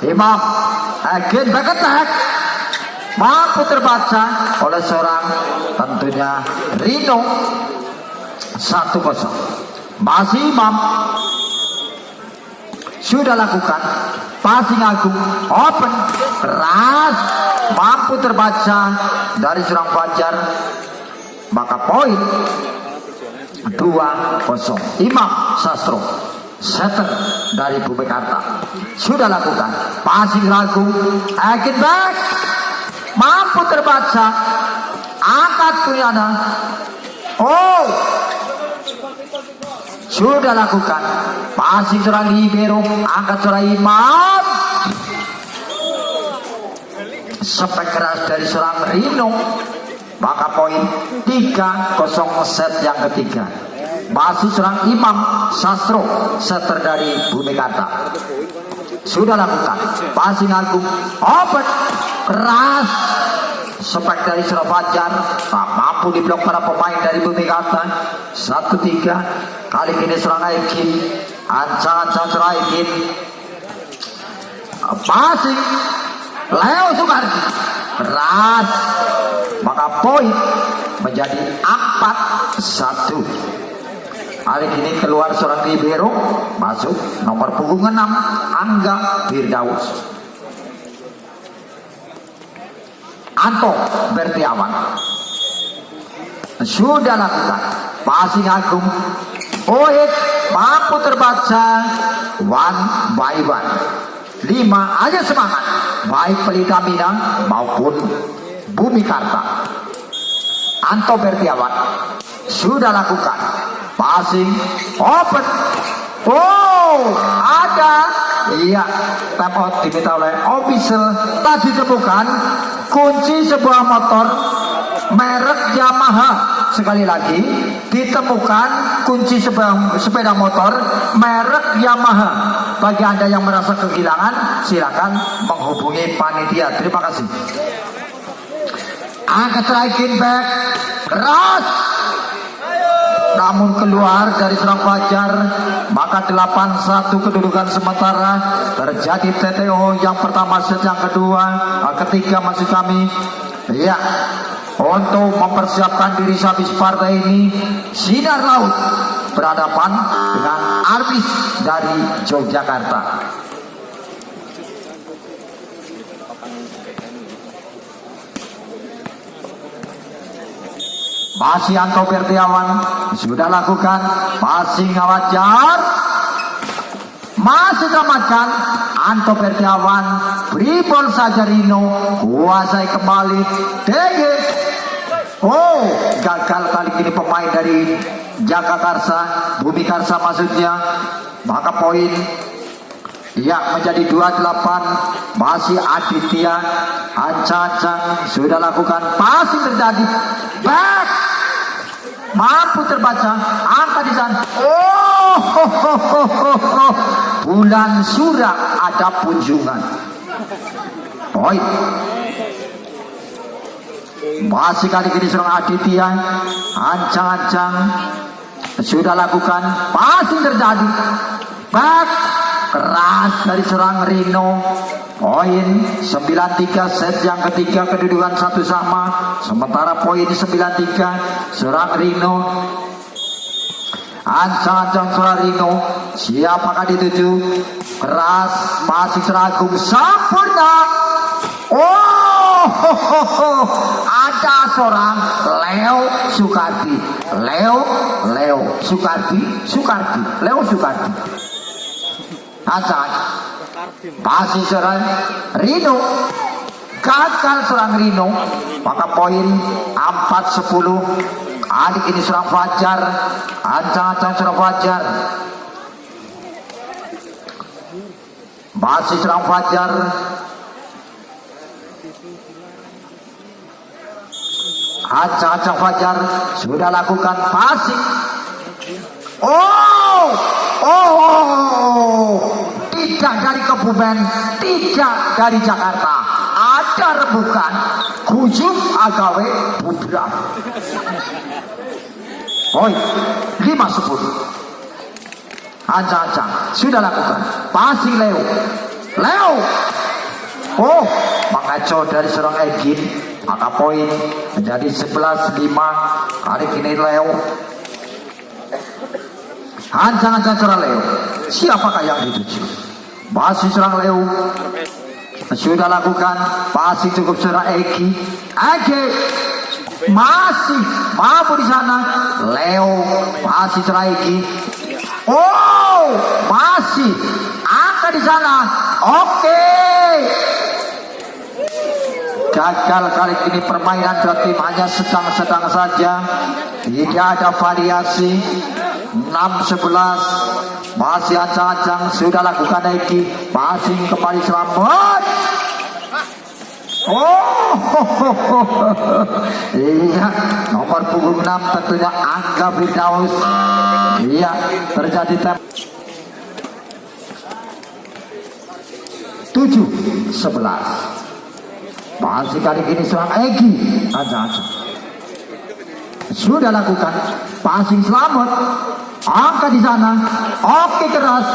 Imam again back attack mampu terbaca oleh seorang tentunya Rino. 1-0 masih Imam sudah lakukan passing Agung open keras mampu terbaca dari seorang Fajar, maka poin 2-0 Imam Sastro. Setter dari Bumi Karta sudah lakukan passing Agung again back mampu terbaca angkat Tuyana. Oh, sudah lakukan passing seorang libero angkat seorang Imam, spek keras dari seorang Rino, maka poin 3-0 set yang ketiga masih seorang Imam Sastro. Setter dari Bumi Karta sudah lakukan passing Agung open keras spek dari seorang Fajar, tak mampu diblok para pemain dari Bumi Karta. 1-3 kali ini seorang Aikin ancang-ancang seorang Aikin passing Leo Sukardi keras, maka poin menjadi 4-1. Kali ini keluar seorang libero, masuk nomor punggung 6 Angga Firdaus. Anto Bertiawan sudah lakukan passing Agung Oit mampu terbaca 1 by 1. 5 aja semangat baik Pelita Minang maupun Bumi Karta. Anto Bertiawan sudah lakukan passing open. Oh, ada iya tap out diminta oleh official. Tadi ditemukan kunci sebuah motor merek Yamaha. Sekali lagi ditemukan kunci sepeda motor merek Yamaha. Bagi Anda yang merasa kehilangan, silakan menghubungi panitia. Terima kasih. Angkat striking back keras, namun keluar dari seorang Fajar, maka 8-1 kedudukan sementara. Terjadi TTO yang pertama, set yang kedua, ketiga masih kami ya untuk mempersiapkan diri habis partai ini. Sinar Laut berhadapan dengan Arbis dari Yogyakarta. Masih Anto Bertiawan sudah lakukan passing Wajar, masih selamatkan Anto Bertiawan, beri bol saja Rino, kuasai kembali DG. Oh, gagal kali ini pemain dari Jagakarsa, Bumi Karsa maksudnya, maka poin ya menjadi 28. Masih Aditya ancang-ancang sudah lakukan passing terjadi back mampu terbaca angka di sana. Oh, bulan surat ada kunjungan. Poin masih kali ini seorang Aditya ancang-ancang sudah lakukan passing terjadi back keras dari seorang Rino. Poin 9-3 set yang ketiga kedudukan satu sama. Sementara poin 9-3 seorang Rino. Ancang-ancang seorang Rino, siapakah dituju? Keras masih Agung sempurna. Oh, ada seorang Leo Sukardi. Leo Sukardi. Ancang masih seorang Rino, gagal seorang Rino, maka poin 4-10. Adik ini seorang Fajar, ancang-ancang seorang Fajar, masih seorang Fajar, ancang-ancang Fajar sudah lakukan passing. Oh, tidak dari Kebumen, tidak dari Jakarta, ada rebukan Gujub Agawe Budra. Poin 5-10. Ancang-ancang sudah lakukan passing Leo, Leo. Oh, mengaco dari seorang Egin. Maka poin menjadi 11-5. Kali ini Leo. Ancang-ancang seorang Leo. Siapakah yang dituju? Masih seorang Leo. Sudah lakukan. Masih cukup seorang Egi. Egi masih mampu di sana. Leo masih seorang Egi. Oh, masih angka di sana. Oke. Gagal kali ini permainan dua tim hanya sedang-sedang saja. Tidak ada variasi. 6-11. Masih ancang-ancang. Sudah lakukan Egi. Masih kembali selamat. Oh, iya, nomor punggung 6 tentunya Angga Firdaus. Iya, terjadi 7-11. Masih kali ini seorang Egi. Ancang-ancang. Sudah lakukan passing selamat. Angka di sana. Oke, keras.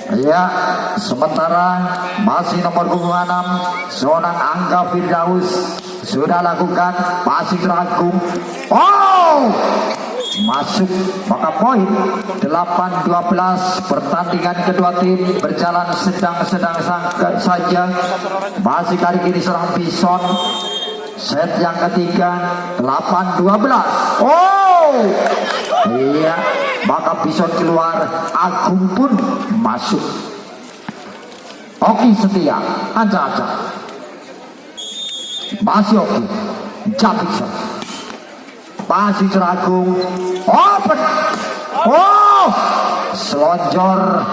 Ya, sementara masih nomor punggung 6 seorang Angga Firdaus sudah lakukan passing teragung. Oh, masuk, maka poin 8-12. Pertandingan kedua tim berjalan sedang-sedang saja. Masih kali ini seorang Bison. Set yang ketiga 8-12. Oh, iya, maka Bison keluar, Agung pun masuk. Oki Setia, ancang-ancang. Masih Oki, Japikson. Masih Agung. Open. Oh, selonjor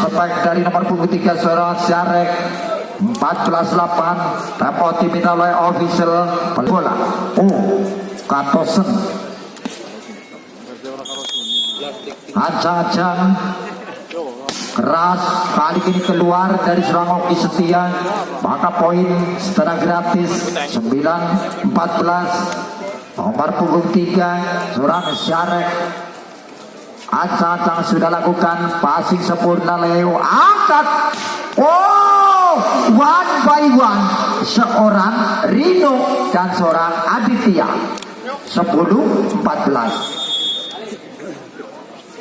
spek dari nomor punggung 3 seorang Syarek. 14-8. Tempo diminta oleh official bola. Oh, Katosen. Ancang-ancang keras kali ini keluar dari seorang Oki Setia. Maka poin secara gratis 9-14. Nomor punggung 3 seorang Syarek. Ancang-ancang sudah lakukan passing sempurna. Leo angkat. Oh, one by one. Seorang Rino dan seorang Aditya. 10-14.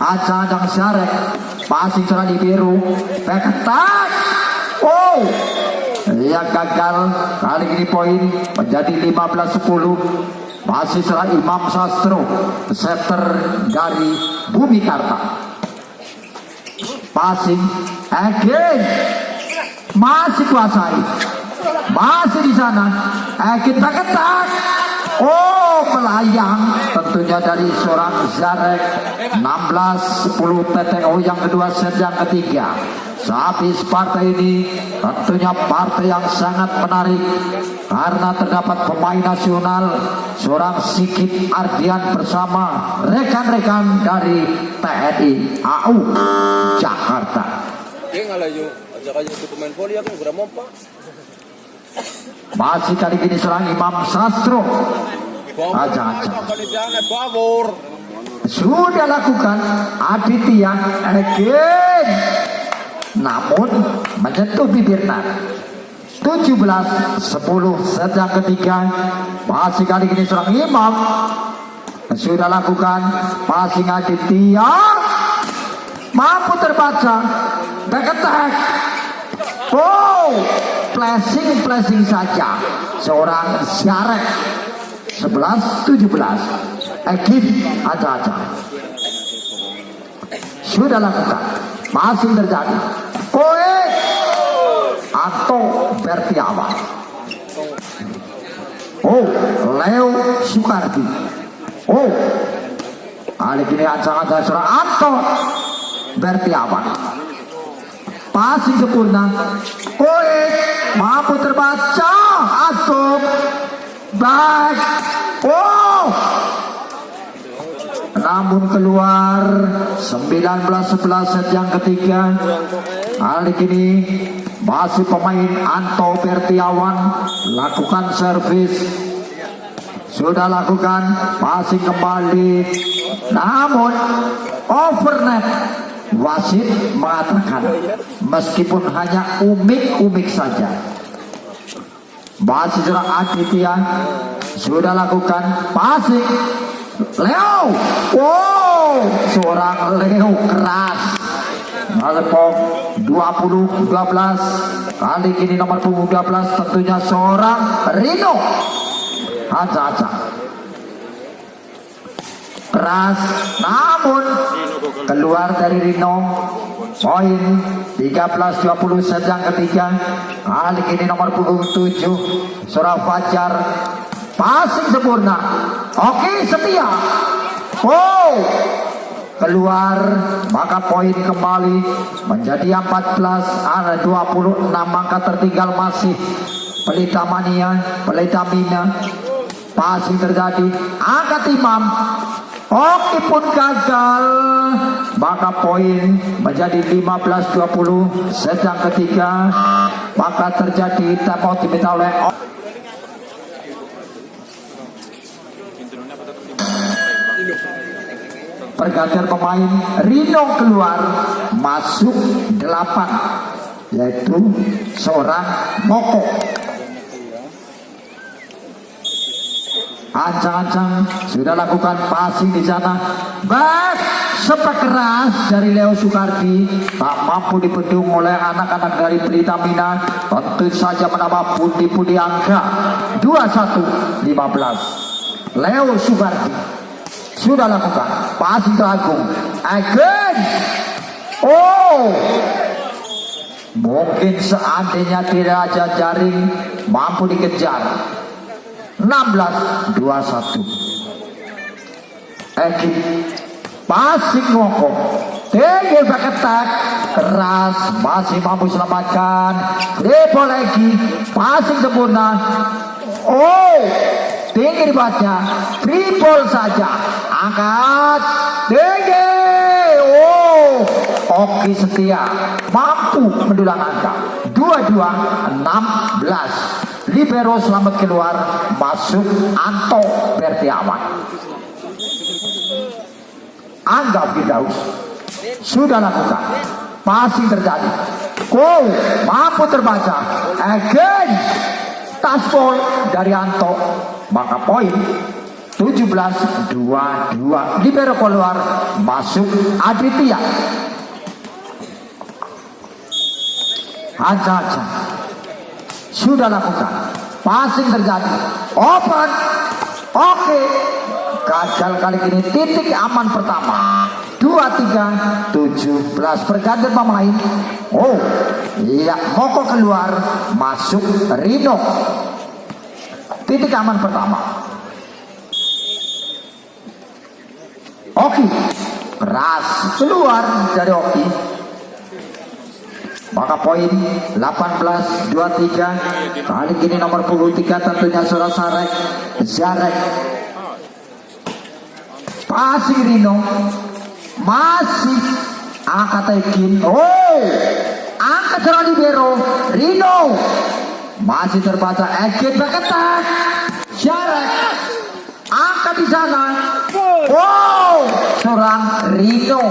Ancang-ancang Syarek. Passing seorang Libero. Back attack. Oh, ia gagal. Kali ini poin menjadi 15-10. Masih seorang Imam Sastro, setter dari Bumi Karta. Passing again. Masih kuasai. Masih di sana. Again back attack. Oh, melayang tentunya dari seorang Zarek. 16-10 TTO yang kedua, set yang ketiga. Sehabis partai ini tentunya partai yang sangat menarik karena terdapat pemain nasional seorang Sigit Ardian bersama rekan-rekan dari TNI AU Jakarta. Masih kali ini seorang Imam Sastro. Aja-aja. Sudah lakukan Aditya again. Namun menyentuh bibir net. 17-10 set yang ketiga. Masih kali ini seorang Imam. Sudah lakukan passing Aditya. Mampu terbaca. Back attack. Oh, flashing saja. Seorang Syarek. 11-17. Egin aja-aja. Sudah lakukan. Masih terjadi. Poin atau Bertiawan. Oh, Leo Sukardi. Oh, kali ini ancang-ancang seorang Anto Bertiawan. Passing sempurna. Poin mampu terbaca. Atau back. Oh, namun keluar. 19-11 set yang ketiga. Kali ini masih pemain Anto Bertiawan lakukan servis. sudah lakukan passing kembali, namun overnet. Wasit mengatakan meskipun hanya umik-umik saja. Masih serang Aditya, sudah lakukan passing. Leo, wow, seorang Leo keras. Malepong 20-12. Kali ini nomor punggung 12 tentunya seorang Rino. Aja-aja keras, namun keluar dari Rino. Poin 13-20 set yang ketiga. Kali ini nomor punggung 7 seorang Fajar. Passing sempurna. Oke, Setia. Wow, keluar, maka poin kembali menjadi 14, ada 26, maka tertinggal masih Pelita Mania, Pelita Mina. Passing terjadi, angkat Imam. Oke pun gagal, maka poin menjadi 15-20 set yang ketiga. Maka terjadi timeout diminta oleh pergantian pemain. Rino keluar, masuk 8, yaitu seorang Moko. Ancang-ancang sudah lakukan passing di sana. Back sepak keras dari Leo Sukardi, tak mampu dibendung oleh anak-anak dari Pelita Mina. Tentu saja menambah pundi-pundi angka 21-15. Leo Sukardi sudah lakukan passing ke Agung. Again. Oh, mungkin seandainya tidak ada jaring mampu dikejar. 16-21. Eki passing ngokok, tinggi back attack keras, masih mampu selamatkan. Depo lagi passing sempurna. Oh, tinggi dibaca, triple saja, angkat tinggi. Oh, Oki Setia mampu mendulang angka 22-16. Libero selamat keluar, masuk Anto Bertiawan. Angga Firdaus sudah lakukan passing terjadi. Wow, mampu terbaca. Again, taspol dari Anto, maka poin 17-22. Libero keluar, masuk Aditya. Aja-aja sudah lakukan passing terjadi, open. Oke, gagal kali ini. Titik aman pertama 23-17. Pergantian pemain. Oh iya, Moko keluar, masuk Rino. Titik aman pertama. Oki keras keluar dari Oki, maka poin 18-23. Kali ini nomor punggung 3 tentunya seorang Zarek. Passing Rino, masih angkat Ekin. Oh, angkat seorang libero Rino, masih terbaca. Ekin berketat, Zarek angkat di sana. Wow, seorang Rino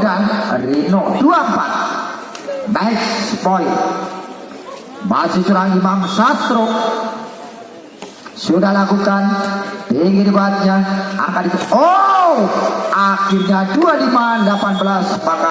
dan Rino 24. Match point masih seorang Imam Sastro, sudah lakukan tinggi debatnya, akan akhirnya 25-18. Maka